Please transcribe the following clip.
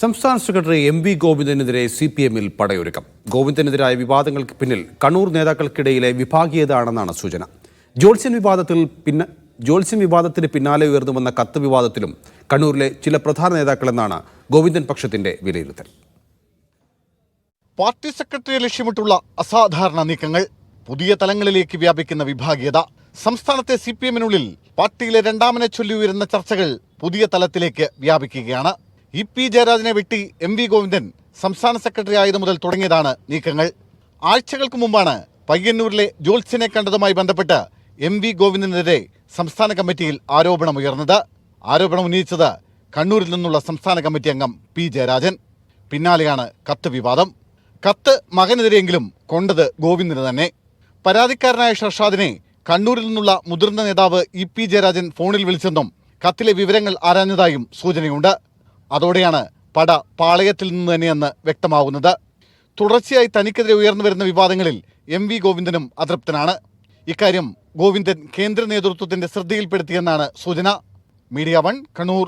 സംസ്ഥാന secretary MV. ഗോവിന്ദനെതിരെ CPM-ൽ പടയൊരുക്കം. ഗോവിന്ദനെതിരായ വിവാദങ്ങൾക്ക് പിന്നിൽ കണ്ണൂർ നേതാക്കൾക്കിടയിലെ വിഭാഗീയതയാണെന്നാണ് സൂചന. ജോത്സ്യൻ വിവാദത്തിന് പിന്നാലെ ഉയർന്നു വന്ന കത്ത് വിവാദത്തിലും കണ്ണൂരിലെ ചില പ്രധാന നേതാക്കളെന്നാണ് ഗോവിന്ദൻ പക്ഷത്തിന്റെ വിലയിരുത്തൽ. പാർട്ടി സെക്രട്ടറിയെ ലക്ഷ്യമിട്ടുള്ള അസാധാരണ നീക്കങ്ങൾ, പുതിയ തലങ്ങളിലേക്ക് വ്യാപിക്കുന്ന വിഭാഗീയത, സംസ്ഥാനത്തെ CPM-നുള്ളിൽ പാർട്ടിയിലെ രണ്ടാമനെ ചൊല്ലി ഉയരുന്ന ചർച്ചകൾ പുതിയ തലത്തിലേക്ക് വ്യാപിക്കുകയാണ്. E.P. ജയരാജനെ വെട്ടി M.V. ഗോവിന്ദൻ സംസ്ഥാന സെക്രട്ടറി ആയതു മുതൽ തുടങ്ങിയതാണ് നീക്കങ്ങൾ. ആഴ്ചകൾക്ക് മുമ്പാണ് പയ്യന്നൂരിലെ ജോത്സ്യനെ കണ്ടതുമായി ബന്ധപ്പെട്ട് M.V. ഗോവിന്ദനെതിരെ സംസ്ഥാന കമ്മിറ്റിയിൽ ആരോപണമുയർന്നത്. ആരോപണം ഉന്നയിച്ചത് കണ്ണൂരിൽ നിന്നുള്ള സംസ്ഥാന കമ്മിറ്റി അംഗം P. ജയരാജൻ. പിന്നാലെയാണ് കത്ത് വിവാദം. കത്ത് മകനെതിരെയെങ്കിലും കൊണ്ടത് ഗോവിന്ദന് തന്നെ. പരാതിക്കാരനായ ഷർഷാദിനെ കണ്ണൂരിൽ നിന്നുള്ള മുതിർന്ന നേതാവ് E.P. ജയരാജൻ ഫോണിൽ വിളിച്ചെന്നും കത്തിലെ വിവരങ്ങൾ ആരാഞ്ഞതായും സൂചനയുണ്ട്. അതോടെയാണ് പട പാളയത്തിൽ നിന്ന് തന്നെയെന്ന് വ്യക്തമാവുന്നത്. തുടർച്ചയായി തനിക്കെതിരെ ഉയർന്നു വരുന്ന വിവാദങ്ങളിൽ M.V. ഗോവിന്ദനും അതൃപ്തനാണ്. ഇക്കാര്യം ഗോവിന്ദൻ കേന്ദ്ര നേതൃത്വത്തിന്റെ ശ്രദ്ധയിൽപ്പെടുത്തിയെന്നാണ് സൂചന. മീഡിയ 1 കണ്ണൂർ.